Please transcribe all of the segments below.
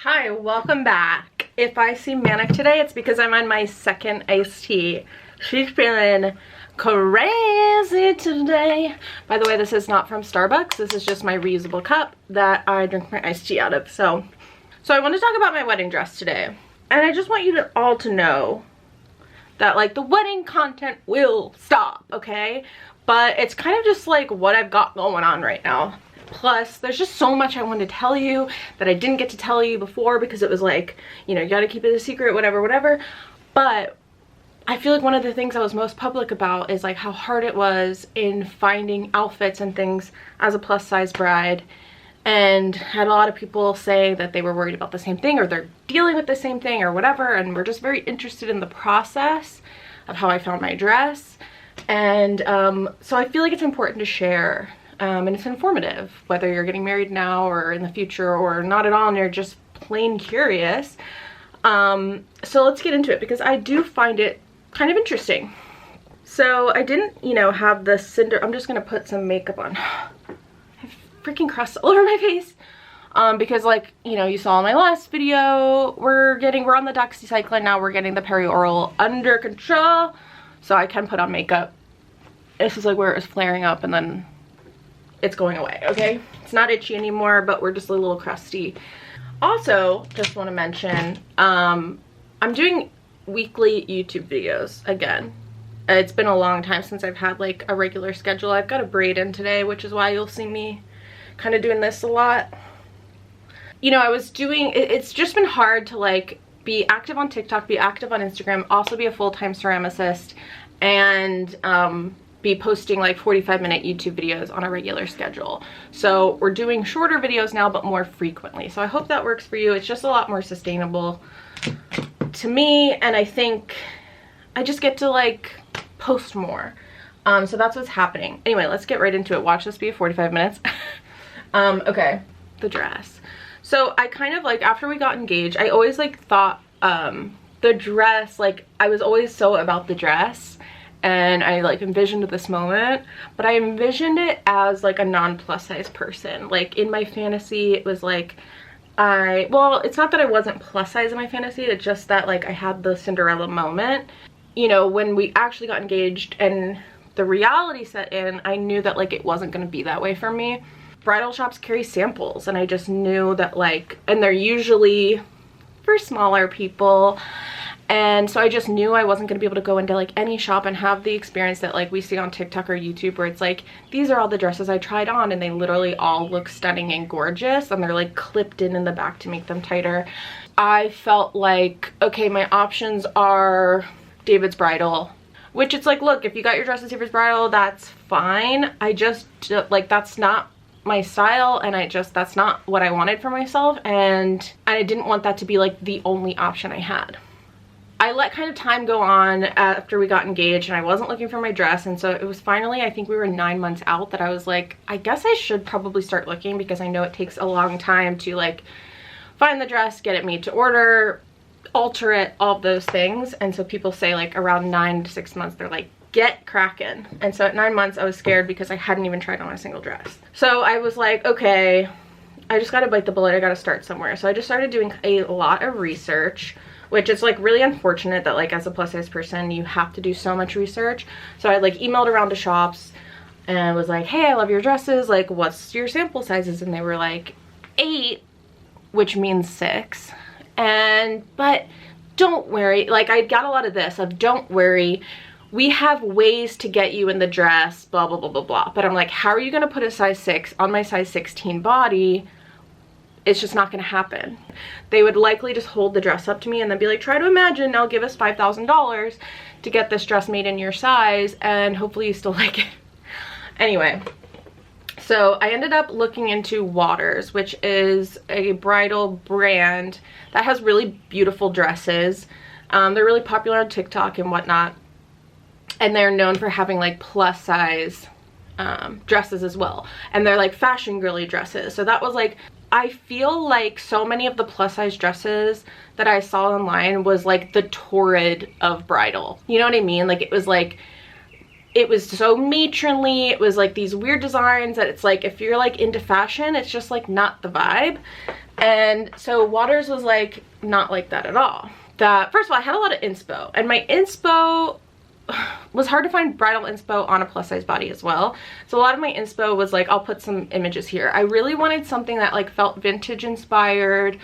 Hi, welcome back. If I seem manic today, it's because I'm on my second iced tea. She's feeling crazy today. By the way, this is not from Starbucks. This is just my reusable cup that I drink my iced tea out of. So I want to talk about my wedding dress today. And I just want you all to know that like the wedding content will stop, okay? But it's kind of just like what I've got going on right now. Plus, there's just so much I wanted to tell you that I didn't get to tell you before because it was like, you know, you gotta keep it a secret, whatever. But I feel like one of the things I was most public about is like how hard it was in finding outfits and things as a plus size bride. And had a lot of people say that they were worried about the same thing or they're dealing with the same thing or whatever. And we're just very interested in the process of how I found my dress. And so I feel like it's important to share. And it's informative, whether you're getting married now or in the future or not at all and you're just plain curious. So let's get into it because I do find it kind of interesting. So I didn't, you know, have the cinder. I'm just going to put some makeup on. I have freaking crust all over my face. Because like, you know, you saw in my last video, we're on the doxycycline now. We're getting the perioral under control. So I can put on makeup. This is like where it was flaring up and then it's going away, okay? It's not itchy anymore, but we're just a little crusty. Also, just want to mention, I'm doing weekly YouTube videos again. It's been a long time since I've had like a regular schedule. I've got a braid in today, which is why you'll see me kind of doing this a lot. You know, it's just been hard to like be active on TikTok, be active on Instagram, also be a full-time ceramicist, and be posting like 45-minute YouTube videos on a regular schedule. So we're doing shorter videos now, but more frequently. So I hope that works for you. It's just a lot more sustainable to me. And I think I just get to like post more. So that's what's happening. Anyway, let's get right into it. Watch this be 45 minutes. Okay, the dress. So I kind of like, after we got engaged, I always like thought the dress, like I was always so about the dress. And I like envisioned this moment, but I envisioned it as like a non-plus size person. Like in my fantasy, it was like well, it's not that I wasn't plus size in my fantasy, it's just that like I had the Cinderella moment. You know, when we actually got engaged and the reality set in, I knew that like it wasn't gonna be that way for me. Bridal shops carry samples and I just knew that like, and they're usually for smaller people. And so I just knew I wasn't going to be able to go into like any shop and have the experience that like we see on TikTok or YouTube where it's like, these are all the dresses I tried on and they literally all look stunning and gorgeous and they're like clipped in the back to make them tighter. I felt like, okay, my options are David's Bridal, which it's like, look, if you got your dress at David's Bridal, that's fine. I just like, that's not my style and that's not what I wanted for myself. And I didn't want that to be like the only option I had. I let kind of time go on after we got engaged and I wasn't looking for my dress, and so it was finally, I think we were 9 months out, that I was like, I guess I should probably start looking because I know it takes a long time to like find the dress, get it made to order, alter it, all of those things. And so people say like around 9 to 6 months, they're like, get cracking. And so at 9 months I was scared because I hadn't even tried on a single dress. So I was like, okay, I just gotta bite the bullet, I gotta start somewhere. So I just started doing a lot of research, which is like really unfortunate that like as a plus size person you have to do so much research. So I like emailed around to shops and was like, hey, I love your dresses, like what's your sample sizes? And they were like 8, which means 6. But don't worry, like I got a lot of this of don't worry, we have ways to get you in the dress, blah blah blah blah blah. But I'm like, how are you gonna put a size 6 on my size 16 body? It's just not gonna happen. They would likely just hold the dress up to me and then be like, try to imagine, now give us $5,000 to get this dress made in your size and hopefully you still like it. Anyway, so I ended up looking into Waters, which is a bridal brand that has really beautiful dresses. They're really popular on TikTok and whatnot. And they're known for having like plus size dresses as well. And they're like fashion girly dresses. So that was like, I feel like so many of the plus size dresses that I saw online was like the torrid of bridal. You know what I mean? Like it was so matronly. It was like these weird designs that it's like, if you're like into fashion, it's just like not the vibe. And so Waters was like, not like that at all. That, first of all, I had a lot of inspo, and my inspo was hard to find bridal inspo on a plus size body as well. So a lot of my inspo was like, I'll put some images here. I really wanted something that like felt vintage inspired,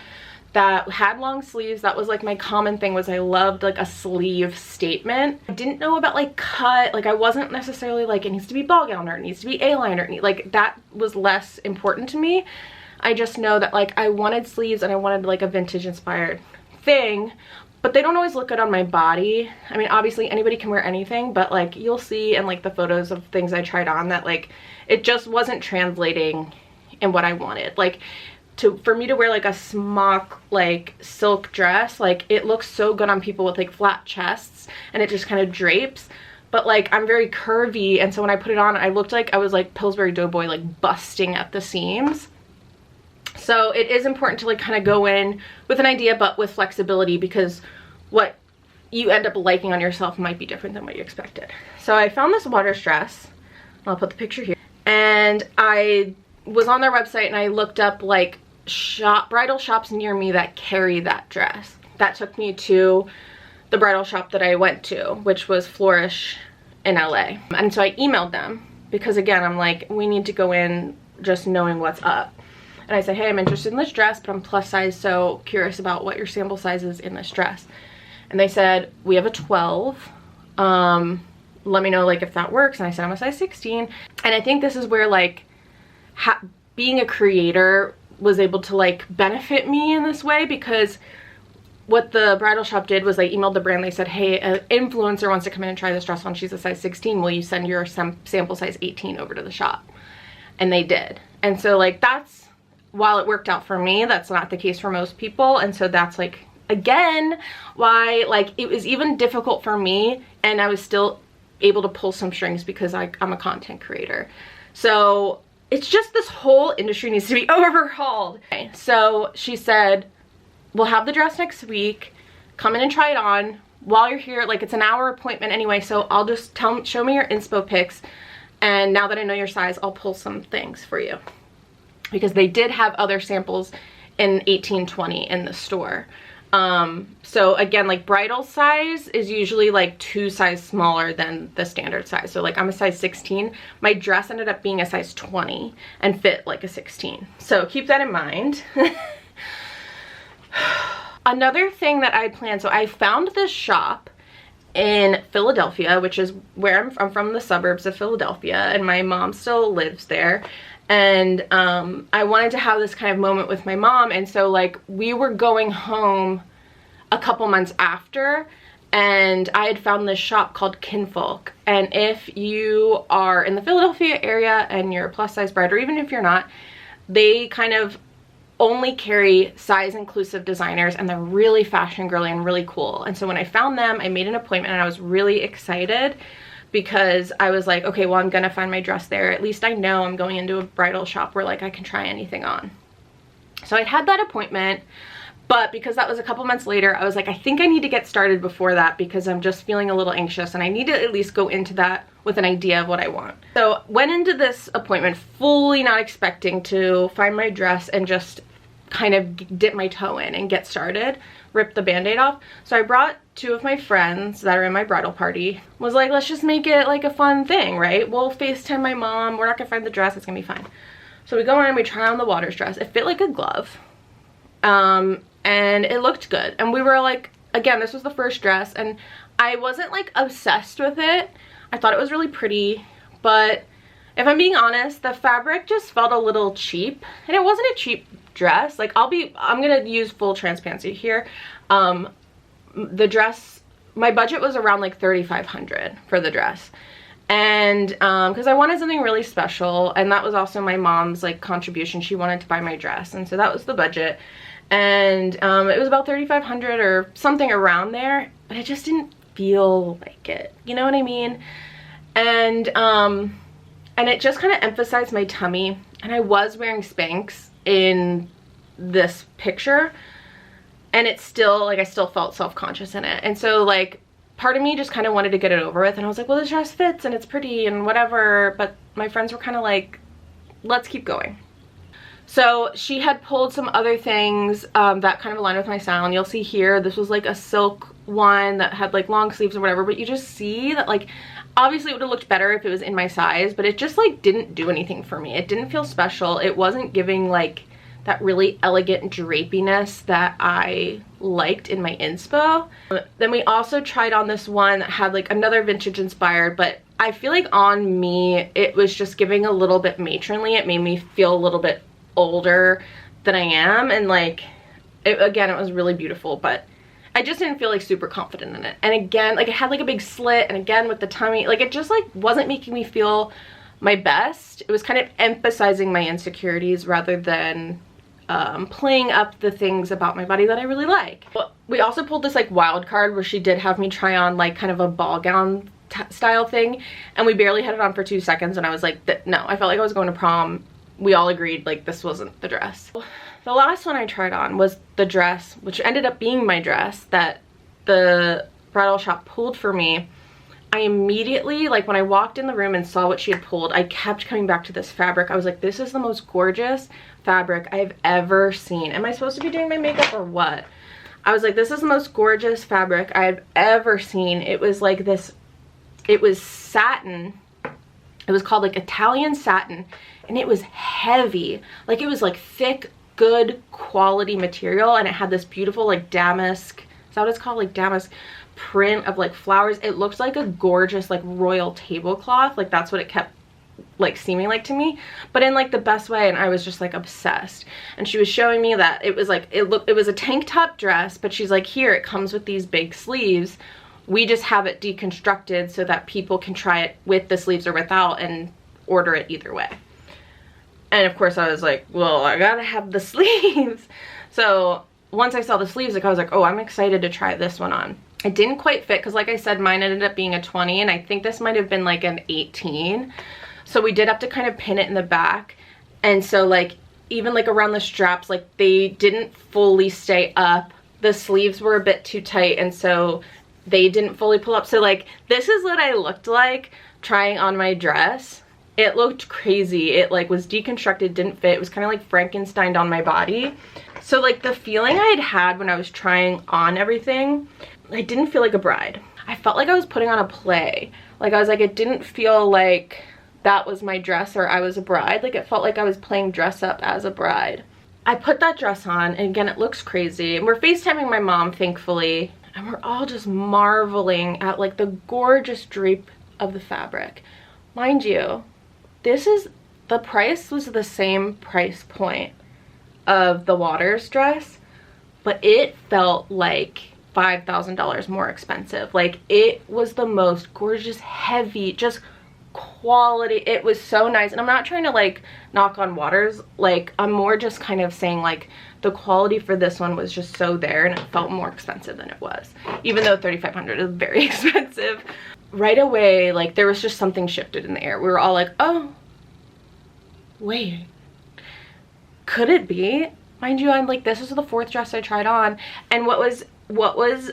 that had long sleeves. That was like my common thing, was I loved like a sleeve statement. I didn't know about like cut, like I wasn't necessarily like it needs to be ball gown or it needs to be A-line, or like that was less important to me. I just know that like I wanted sleeves and I wanted like a vintage inspired thing, but they don't always look good on my body. I mean, obviously anybody can wear anything, but like you'll see in like the photos of things I tried on that like it just wasn't translating in what I wanted. Like for me to wear like a smock like silk dress, like it looks so good on people with like flat chests and it just kind of drapes, but like I'm very curvy, and so when I put it on I looked like I was like Pillsbury Doughboy, like busting at the seams. So it is important to like kind of go in with an idea but with flexibility, because what you end up liking on yourself might be different than what you expected. So I found this Waters dress, I'll put the picture here, and I was on their website and I looked up like bridal shops near me that carry that dress. That took me to the bridal shop that I went to, which was Flourish in LA. And so I emailed them because again, I'm like, we need to go in just knowing what's up. And I said, hey, I'm interested in this dress, but I'm plus size, so curious about what your sample size is in this dress. And they said, we have a 12. Let me know like if that works. And I said, I'm a size 16. And I think this is where like being a creator was able to like benefit me in this way, because what the bridal shop did was they emailed the brand. They said, hey, an influencer wants to come in and try this dress on. She's a size 16. Will you send your sample size 18 over to the shop? And they did. And so like that's, while it worked out for me, that's not the case for most people. And so that's like, again, why like it was even difficult for me, and I was still able to pull some strings because I'm a content creator. So it's just, this whole industry needs to be overhauled. Okay, so she said, we'll have the dress next week. Come in and try it on while you're here. Like it's an hour appointment anyway, so I'll just show me your inspo pics. And now that I know your size, I'll pull some things for you. Because they did have other samples in 1820 in the store. So again, like bridal size is usually like 2 sizes smaller than the standard size. So like I'm a size 16. My dress ended up being a size 20 and fit like a 16. So keep that in mind. Another thing that I planned, so I found this shop in Philadelphia, which is where I'm from, the suburbs of Philadelphia, and my mom still lives there. And I wanted to have this kind of moment with my mom, and so like we were going home a couple months after, and I had found this shop called Kinfolk. And if you are in the Philadelphia area and you're a plus size bride, or even if you're not, they kind of only carry size inclusive designers, and they're really fashion girly and really cool. And so when I found them, I made an appointment and I was really excited, because I was like, okay, well, I'm gonna find my dress there. At least I know I'm going into a bridal shop where like I can try anything on. So I had that appointment, but because that was a couple months later, I was like, I think I need to get started before that, because I'm just feeling a little anxious and I need to at least go into that with an idea of what I want. So went into this appointment fully not expecting to find my dress and just kind of dip my toe in and get started, rip the band-aid off. So I brought 2 of my friends that are in my bridal party. Was like, let's just make it like a fun thing, right? We'll FaceTime my mom. We're not gonna find the dress. It's gonna be fine. So we go in and we try on the Waters dress. It fit like a glove. And it looked good. And we were like, again, this was the first dress, and I wasn't like obsessed with it. I thought it was really pretty, but if I'm being honest, the fabric just felt a little cheap, and it wasn't a cheap dress. Like I'm gonna use full transparency here. The dress, my budget was around like $3,500 for the dress, and because I wanted something really special, and that was also my mom's like contribution. She wanted to buy my dress, and so that was the budget. And it was about $3,500 or something around there, but it just didn't feel like it, you know what I mean? And it just kind of emphasized my tummy, and I was wearing Spanx in this picture, and it's still like I still felt self-conscious in it. And so like part of me just kind of wanted to get it over with, and I was like, well, this dress fits and it's pretty and whatever, but my friends were kind of like, let's keep going. So she had pulled some other things that kind of aligned with my style, and you'll see here, this was like a silk one that had like long sleeves or whatever, but you just see that like, obviously it would have looked better if it was in my size, but it just like didn't do anything for me. It didn't feel special. It wasn't giving like that really elegant drapiness that I liked in my inspo. Then we also tried on this one that had like another vintage inspired, but I feel like on me it was just giving a little bit matronly. It made me feel a little bit older than I am, and like again, it was really beautiful, but I just didn't feel like super confident in it. And again, like it had like a big slit, and again with the tummy, like it just like wasn't making me feel my best. It was kind of emphasizing my insecurities rather than playing up the things about my body that I really like. But we also pulled this like wild card where she did have me try on like kind of a ball gown style thing, and we barely had it on for 2 seconds, and I was like, no, I felt like I was going to prom. We all agreed like this wasn't the dress. The last one I tried on was the dress, which ended up being my dress that the bridal shop pulled for me. I immediately, like when I walked in the room and saw what she had pulled, I kept coming back to this fabric. I was like, this is the most gorgeous fabric I've ever seen. Am I supposed to be doing my makeup or what? I was like, this is the most gorgeous fabric I've ever seen. It was like this, it was satin. It was called like Italian satin, and it was heavy. Like it was like thick, good quality material, and it had this beautiful like damask, is that what it's called? Like damask print of like flowers. It looked like a gorgeous like royal tablecloth. Like that's what it kept like seeming like to me, but in like the best way, and I was just like obsessed. And she was showing me that it was like, it was a tank top dress, but she's like, here, it comes with these big sleeves. We just have it deconstructed so that people can try it with the sleeves or without and order it either way. And of course I was like, well, I gotta have the sleeves. So once I saw the sleeves, like I was like, oh, I'm excited to try this one on. It didn't quite fit because like I said, mine ended up being a 20, and I think this might have been like an 18. So we did have to kind of pin it in the back. And so like even like around the straps, like they didn't fully stay up. The sleeves were a bit too tight, and so they didn't fully pull up. So like this is what I looked like trying on my dress. It looked crazy. It like was deconstructed, didn't fit. It was kind of like Frankenstein on my body. So like the feeling I had when I was trying on everything, I didn't feel like a bride. I felt like I was putting on a play. Like I was like, it didn't feel like that was my dress or I was a bride. Like it felt like I was playing dress up as a bride. I put that dress on, and again, it looks crazy. And we're FaceTiming my mom, thankfully, and we're all just marveling at like the gorgeous drape of the fabric. Mind you, the price was the same price point of the Waters dress, but it felt like $5,000 more expensive. Like it was the most gorgeous, heavy, just quality. It was so nice. And I'm not trying to like knock on Waters, like I'm more just kind of saying like the quality for this one was just so there, and it felt more expensive than it was, even though $3,500 is very expensive. Right away, like there was just something shifted in the air. We were all like, oh wait, could it be? Mind you, I'm like, this is the 4th dress I tried on. And what was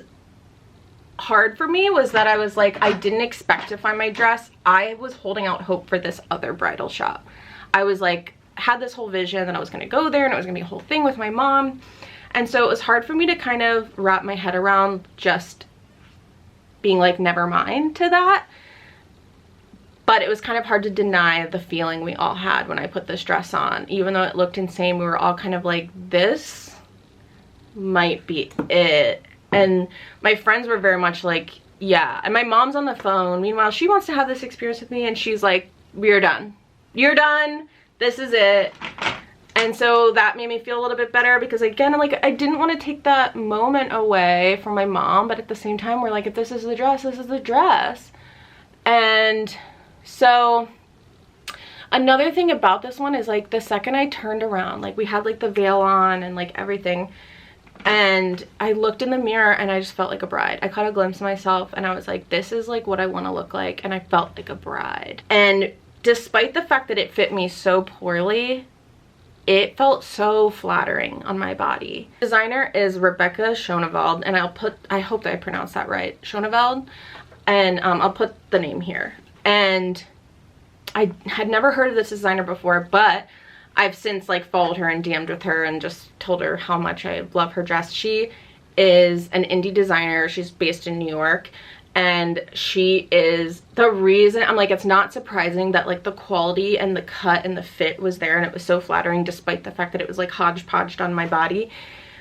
hard for me was that I was like, I didn't expect to find my dress. I was holding out hope for this other bridal shop. I was like, had this whole vision that I was going to go there and it was going to be a whole thing with my mom. And so it was hard for me to kind of wrap my head around just being like, never mind to that. But it was kind of hard to deny the feeling we all had when I put this dress on. Even though it looked insane, we were all kind of like, this might be it. And my friends were very much like, yeah. And my mom's on the phone. Meanwhile, she wants to have this experience with me, and she's like, we're done. You're done. This is it. And so that made me feel a little bit better, because again, like I didn't want to take that moment away from my mom, but at the same time, we're like, if this is the dress, this is the dress. And so another thing about this one is like the second I turned around, like we had like the veil on and like everything, and I looked in the mirror and I just felt like a bride. I caught a glimpse of myself and I was like, this is like what I want to look like, and I felt like a bride. And despite the fact that it fit me so poorly, it felt so flattering on my body. Designer is Rebecca Schoneveld, and I hope that I pronounced that right, Schoneveld, and I'll put the name here. And I had never heard of this designer before, but I've since like followed her and DM'd with her and just told her how much I love her dress. She is an indie designer. She's based in New York, and she is the reason, I'm like, it's not surprising that like the quality and the cut and the fit was there, and it was so flattering despite the fact that it was like hodgepodged on my body,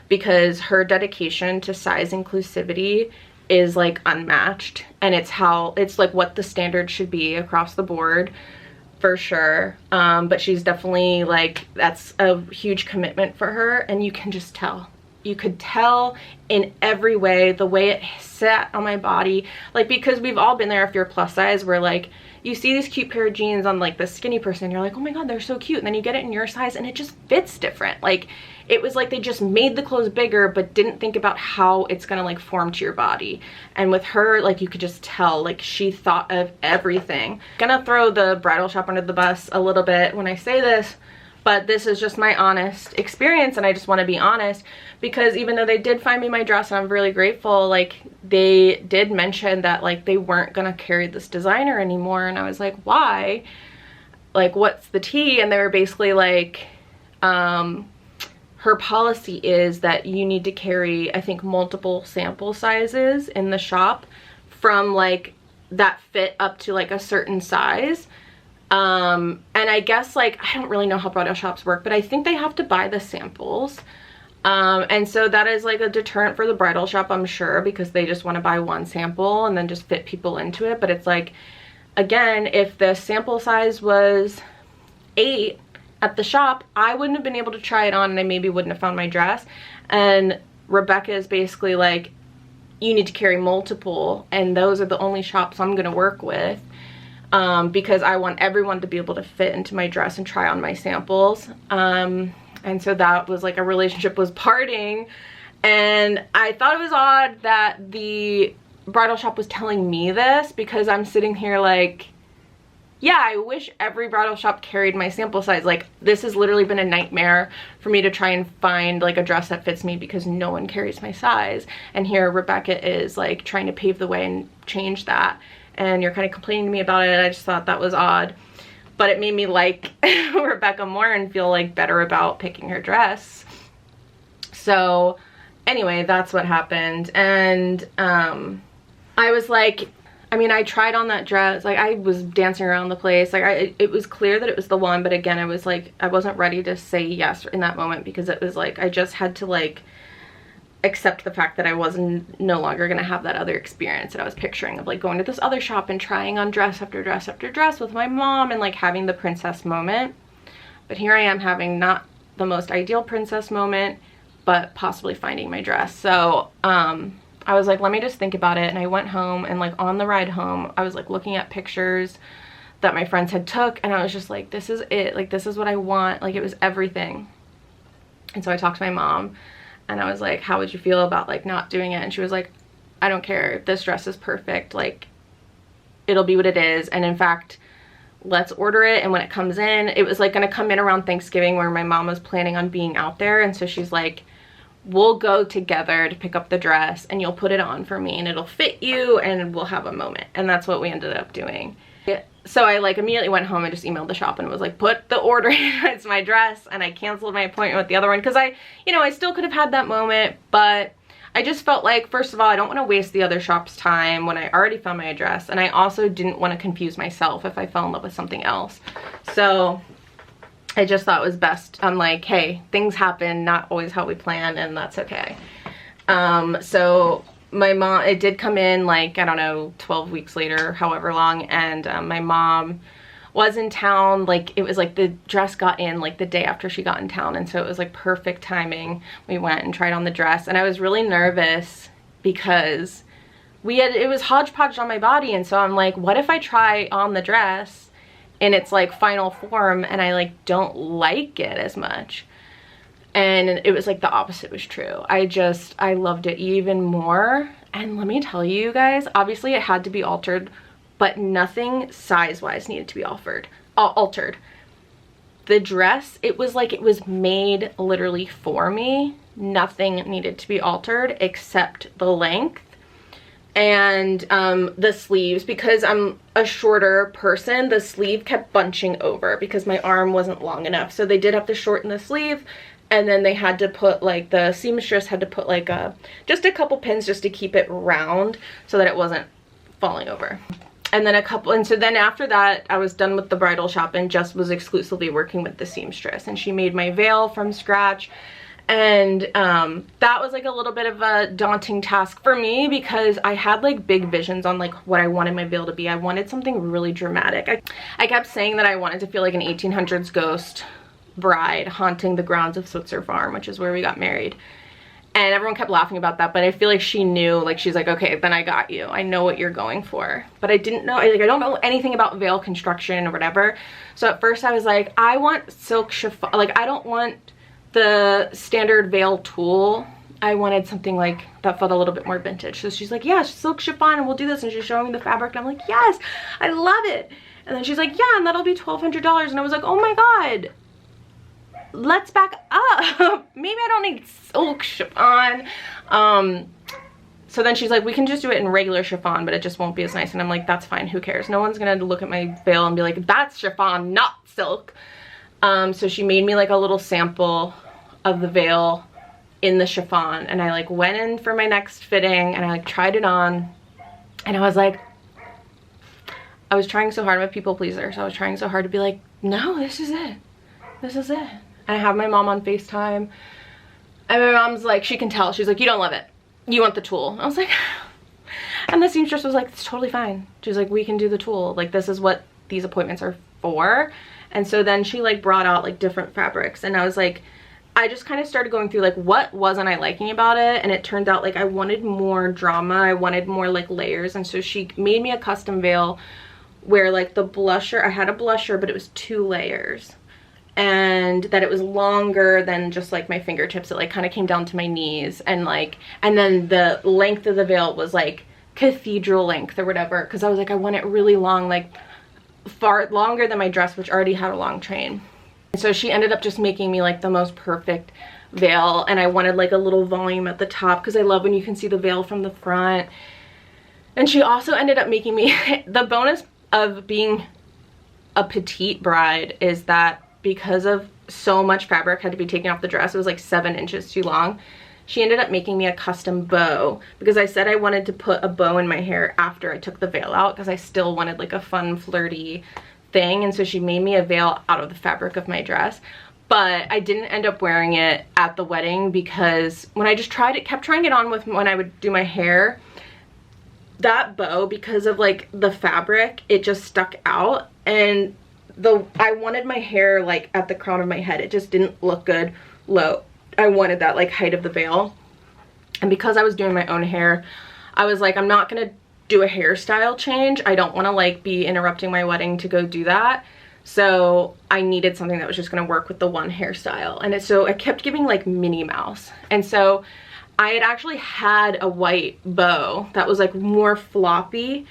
because her dedication to size inclusivity is like unmatched, and it's like what the standard should be across the board for sure. But she's definitely like, that's a huge commitment for her, and you can just tell. You could tell in every way, the way it sat on my body, like, because we've all been there if you're plus size, where like you see these cute pair of jeans on like the skinny person, you're like, oh my god, they're so cute, and then you get it in your size and it just fits different. Like, it was like they just made the clothes bigger but didn't think about how it's gonna like form to your body. And with her, like, you could just tell like she thought of everything. Gonna throw the bridal shop under the bus a little bit when I say this, but this is just my honest experience, and I just want to be honest, because even though they did find me my dress and I'm really grateful, like, they did mention that like they weren't gonna carry this designer anymore, and I was like, why? Like, what's the tea? And they were basically like, her policy is that you need to carry, I think, multiple sample sizes in the shop from like that fit up to like a certain size. And I guess, like, I don't really know how bridal shops work, but I think they have to buy the samples. And so that is like a deterrent for the bridal shop, I'm sure, because they just want to buy one sample and then just fit people into it. But it's like, again, if the sample size was 8 at the shop, I wouldn't have been able to try it on, and I maybe wouldn't have found my dress. And Rebecca is basically like, you need to carry multiple, and those are the only shops I'm going to work with. Because I want everyone to be able to fit into my dress and try on my samples. And so that was like a relationship was parting, and I thought it was odd that the bridal shop was telling me this, because I'm sitting here like, yeah, I wish every bridal shop carried my sample size. Like, this has literally been a nightmare for me to try and find like a dress that fits me, because no one carries my size. And here Rebecca is like trying to pave the way and change that. And you're kind of complaining to me about it. I just thought that was odd, but it made me like Rebecca more and feel like better about picking her dress. So anyway, that's what happened. And I was like, I mean, I tried on that dress, like I was dancing around the place, like it was clear that it was the one, but again, I was like, I wasn't ready to say yes in that moment, because it was like I just had to like accept the fact that I wasn't no longer gonna have that other experience that I was picturing of like going to this other shop and trying on dress after dress after dress with my mom and like having the princess moment. But here I am having not the most ideal princess moment, but possibly finding my dress. So I was like, let me just think about it. And I went home, and like on the ride home, I was like looking at pictures that my friends had took, and I was just like, this is it, like this is what I want. Like, it was everything. And so I talked to my mom, and I was like, how would you feel about like not doing it? And she was like, I don't care, if this dress is perfect, like it'll be what it is. And in fact, let's order it. And when it comes in, it was like gonna come in around Thanksgiving, where my mom was planning on being out there. And so she's like, we'll go together to pick up the dress, and you'll put it on for me, and it'll fit you, and we'll have a moment. And that's what we ended up doing. So I like immediately went home and just emailed the shop and was like, put the order in, it's my dress. And I canceled my appointment with the other one, because I, you know, I still could have had that moment, but I just felt like, first of all, I don't want to waste the other shop's time when I already found my address, and I also didn't want to confuse myself if I fell in love with something else. So I just thought it was best. I'm like, hey, things happen, not always how we plan, and that's okay. So my mom, it did come in like, I don't know, 12 weeks later, however long, and my mom was in town. Like, it was like the dress got in like the day after she got in town, and so it was like perfect timing. We went and tried on the dress, and I was really nervous because it was hodgepodge on my body, and so I'm like, what if I try on the dress in its like final form and I like don't like it as much? And it was like the opposite was true. I loved it even more. And let me tell you guys, obviously it had to be altered, but nothing size-wise needed to be altered. The dress, it was like it was made literally for me. Nothing needed to be altered except the length and the sleeves, because I'm a shorter person, the sleeve kept bunching over because my arm wasn't long enough. So they did have to shorten the sleeve, and then they had to put like, the seamstress had to put like just a couple pins just to keep it round so that it wasn't falling over. And then so then after that, I was done with the bridal shop and just was exclusively working with the seamstress, and she made my veil from scratch. And that was like a little bit of a daunting task for me because I had like big visions on like what I wanted my veil to be. I wanted something really dramatic. I kept saying that I wanted to feel like an 1800s ghost bride haunting the grounds of Switzer Farm, which is where we got married. And everyone kept laughing about that, but I feel like she knew, like she's like, okay, then I got you. I know what you're going for. But I didn't know, like I don't know anything about veil construction or whatever. So at first I was like, I want silk chiffon, like I don't want the standard veil tulle. I wanted something like that felt a little bit more vintage. So she's like, yeah, silk chiffon and we'll do this, and she's showing me the fabric and I'm like, yes, I love it. And then she's like, yeah, and that'll be $1,200. And I was like, oh my god, let's back up. Maybe I don't need silk chiffon. So then she's like, we can just do it in regular chiffon, but it just won't be as nice. And I'm like, that's fine, who cares? No one's gonna look at my veil and be like, that's chiffon, not silk. So she made me like a little sample of the veil in the chiffon, and I like went in for my next fitting and I like tried it on, and I was like, I was trying so hard. I'm a people pleaser, so I was trying so hard to be like, no, this is it, this is it. And I have my mom on FaceTime, and my mom's like, she can tell, she's like, you don't love it, you want the tulle. I was like, and the seamstress was like, it's totally fine. She's like, we can do the tulle, like this is what these appointments are for. And so then she like brought out like different fabrics, and I was like, I just kind of started going through like what wasn't I liking about it, and it turned out like I wanted more drama, I wanted more like layers. And so she made me a custom veil where like the blusher, I had a blusher but it was 2 layers, and that it was longer than just like my fingertips. It like kind of came down to my knees, and like, and then the length of the veil was like cathedral length or whatever, because I was like, I want it really long, like far longer than my dress, which already had a long train. So she ended up just making me like the most perfect veil, and I wanted like a little volume at the top because I love when you can see the veil from the front. And she also ended up making me, the bonus of being a petite bride is that because of so much fabric had to be taken off the dress, it was like 7 inches too long, she ended up making me a custom bow, because I said I wanted to put a bow in my hair after I took the veil out because I still wanted like a fun flirty thing. And so she made me a veil out of the fabric of my dress, but I didn't end up wearing it at the wedding because when I just kept trying it on with when I would do my hair, that bow, because of like the fabric, it just stuck out, and I wanted my hair like at the crown of my head. It just didn't look good low. I wanted that like height of the veil. And because I was doing my own hair, I was like, I'm not gonna do a hairstyle change. I don't want to like be interrupting my wedding to go do that. So I needed something that was just going to work with the one hairstyle. And so I kept giving like Minnie Mouse. And so I had actually had a white bow that was like more floppy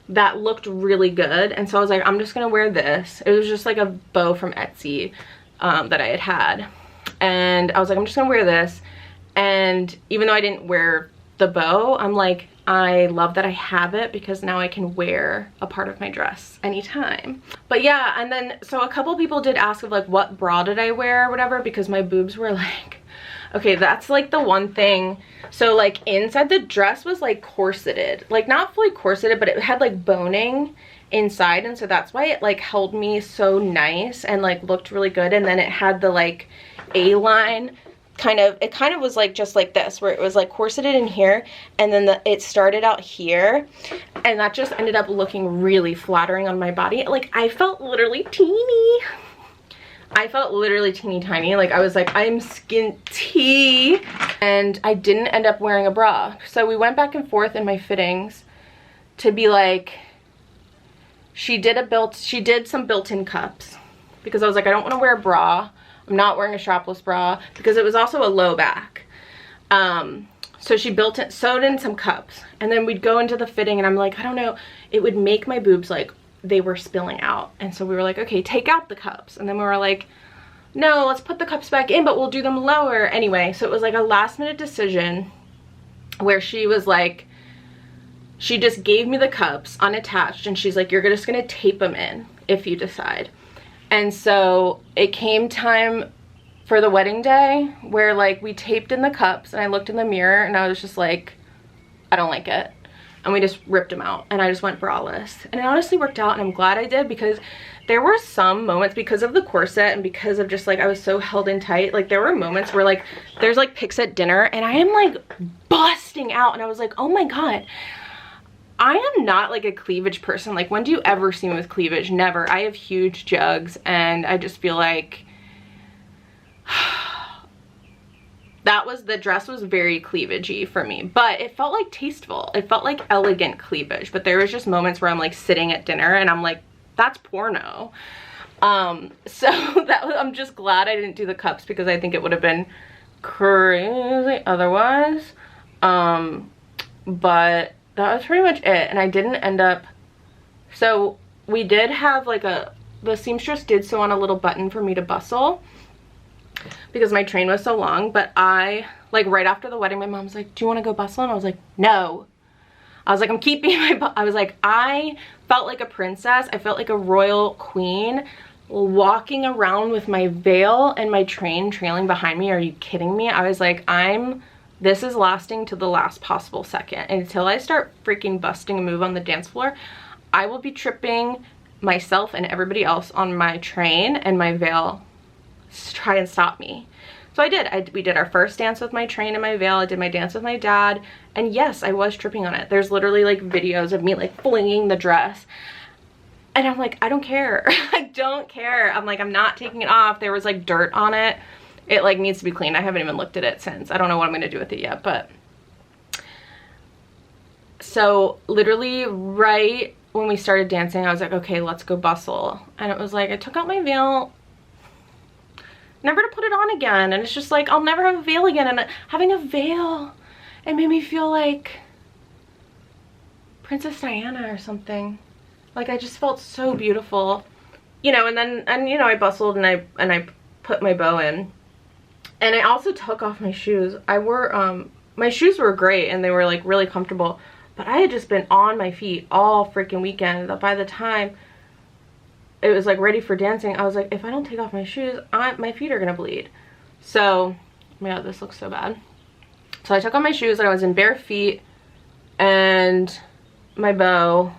that looked really good. And so I was like, I'm just going to wear this. It was just like a bow from Etsy that I had. And I was like, I'm just going to wear this. And even though I didn't wear the bow, I'm like, I love that I have it because now I can wear a part of my dress anytime. But yeah, and then so a couple people did ask of like what bra did I wear or whatever, because my boobs were like, okay, that's like the one thing. So like inside the dress was like corseted, like not fully corseted, but it had like boning inside, and so that's why it like held me so nice and like looked really good. And then it had the like A-line it kind of was like just like this, where it was like corseted in here, and then it started out here, and that just ended up looking really flattering on my body. Like I felt literally teeny. I felt literally teeny tiny. Like I was like, I'm skinty. And I didn't end up wearing a bra. So we went back and forth in my fittings to be like, she did some built-in cups, because I was like, I don't want to wear a bra. I'm not wearing a strapless bra, because it was also a low back. So she sewed in some cups, and then we'd go into the fitting, and I'm like, I don't know, it would make my boobs like they were spilling out. And so we were like, okay, take out the cups. And then we were like, no, let's put the cups back in, but we'll do them lower anyway. So it was like a last minute decision where she was like, she just gave me the cups unattached, and she's like, you're just gonna tape them in if you decide. And so it came time for the wedding day where like we taped in the cups, and I looked in the mirror and I was just like, I don't like it. And we just ripped them out, and I just went braless. And it honestly worked out, and I'm glad I did, because there were some moments, because of the corset and because of just like I was so held in tight, like there were moments where like there's like pics at dinner and I am like busting out, and I was like, oh my god, I am not like a cleavage person. Like, when do you ever see me with cleavage? Never. I have huge jugs, and I just feel like the dress was very cleavagey for me, but it felt like tasteful. It felt like elegant cleavage, but there was just moments where I'm like sitting at dinner and I'm like, that's porno. So I'm just glad I didn't do the cups, because I think it would have been crazy otherwise. But that was pretty much it, and I didn't end up, so we did have like the seamstress did sew on a little button for me to bustle, because my train was so long. But I, like right after the wedding, my mom's like, do you want to go bustle? And I was like, no. I was like, I'm keeping I was like, I felt like a princess. I felt like a royal queen walking around with my veil and my train trailing behind me. Are you kidding me? I was like, this is lasting to the last possible second. Until I start freaking busting a move on the dance floor, I will be tripping myself and everybody else on my train, and my veil try and stop me. So I did. We did our first dance with my train and my veil. I did my dance with my dad, and yes, I was tripping on it. There's literally like videos of me like flinging the dress, and I'm like, I don't care. I don't care. I'm like, I'm not taking it off. There was like dirt on it. It like needs to be cleaned. I haven't even looked at it since. I don't know what I'm gonna do with it yet. But so literally right when we started dancing, I was like, okay, let's go bustle. And it was like, I took out my veil, never to put it on again. And it's just like, I'll never have a veil again. And having a veil, it made me feel like Princess Diana or something. Like, I just felt so beautiful, you know. And you know, I bustled, and I put my bow in, and I also took off my shoes. I wore my shoes were great, and they were like really comfortable, but I had just been on my feet all freaking weekend that by the time it was like ready for dancing, I was like, if I don't take off my shoes, my feet are gonna bleed. So, oh my god, this looks so bad. So I took off my shoes, and I was in bare feet and my bow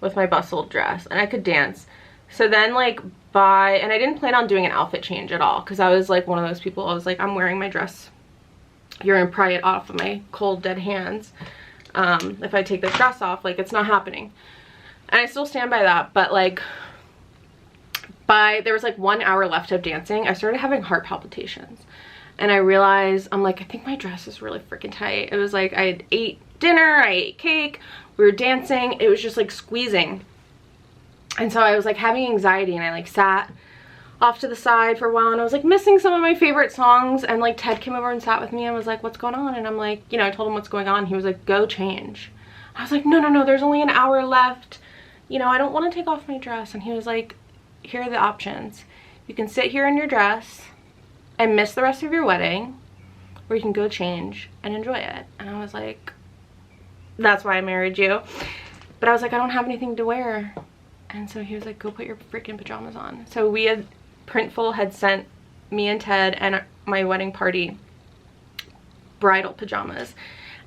with my bustled dress, and I could dance. So then like and I didn't plan on doing an outfit change at all, because I was like one of those people, I was like, I'm wearing my dress, you're gonna pry it off of my cold dead hands if I take this dress off. Like, it's not happening. And I still stand by that. But like there was like 1 hour left of dancing, I started having heart palpitations, and I realized, I'm like, I think my dress is really freaking tight. It was like I had ate dinner, I ate cake, we were dancing, it was just like squeezing. And so I was like having anxiety, and I like sat off to the side for a while, and I was like missing some of my favorite songs. And like Ted came over and sat with me and was like, what's going on? And I'm like, you know, I told him what's going on. He was like, go change. I was like, no, there's only an hour left, you know, I don't want to take off my dress. And he was like, here are the options. You can sit here in your dress and miss the rest of your wedding, or you can go change and enjoy it. And I was like, that's why I married you. But I was like, I don't have anything to wear. And so he was like, go put your freaking pajamas on. So Printful had sent me and Ted and my wedding party bridal pajamas.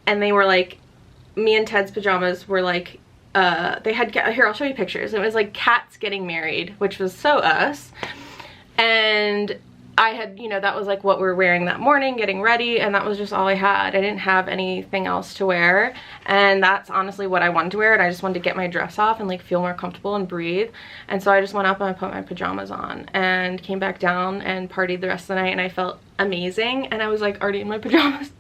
And they were like, me and Ted's pajamas were like, they had, here, I'll show you pictures. It was like cats getting married, which was so us. And I had, you know, that was like what we were wearing that morning, getting ready, and that was just all I had. I didn't have anything else to wear, and that's honestly what I wanted to wear, and I just wanted to get my dress off and like feel more comfortable and breathe. And so I just went up and I put my pajamas on and came back down and partied the rest of the night, and I felt amazing, and I was like already in my pajamas.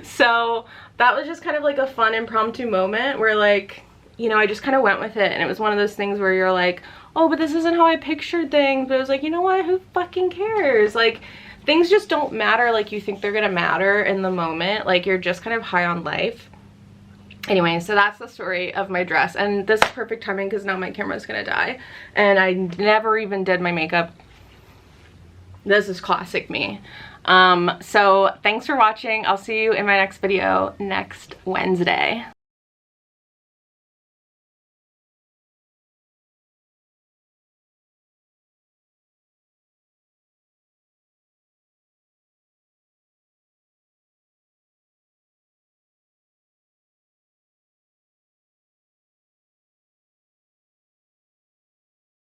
So that was just kind of like a fun impromptu moment where, like, you know, I just kind of went with it. And it was one of those things where you're like, oh, but this isn't how I pictured things. But it was like, you know what, who fucking cares? Like, things just don't matter like you think they're gonna matter in the moment. Like, you're just kind of high on life. Anyway, so that's the story of my dress. And this is perfect timing because now my camera's gonna die, and I never even did my makeup. This is classic me. So thanks for watching. I'll see you in my next video next Wednesday.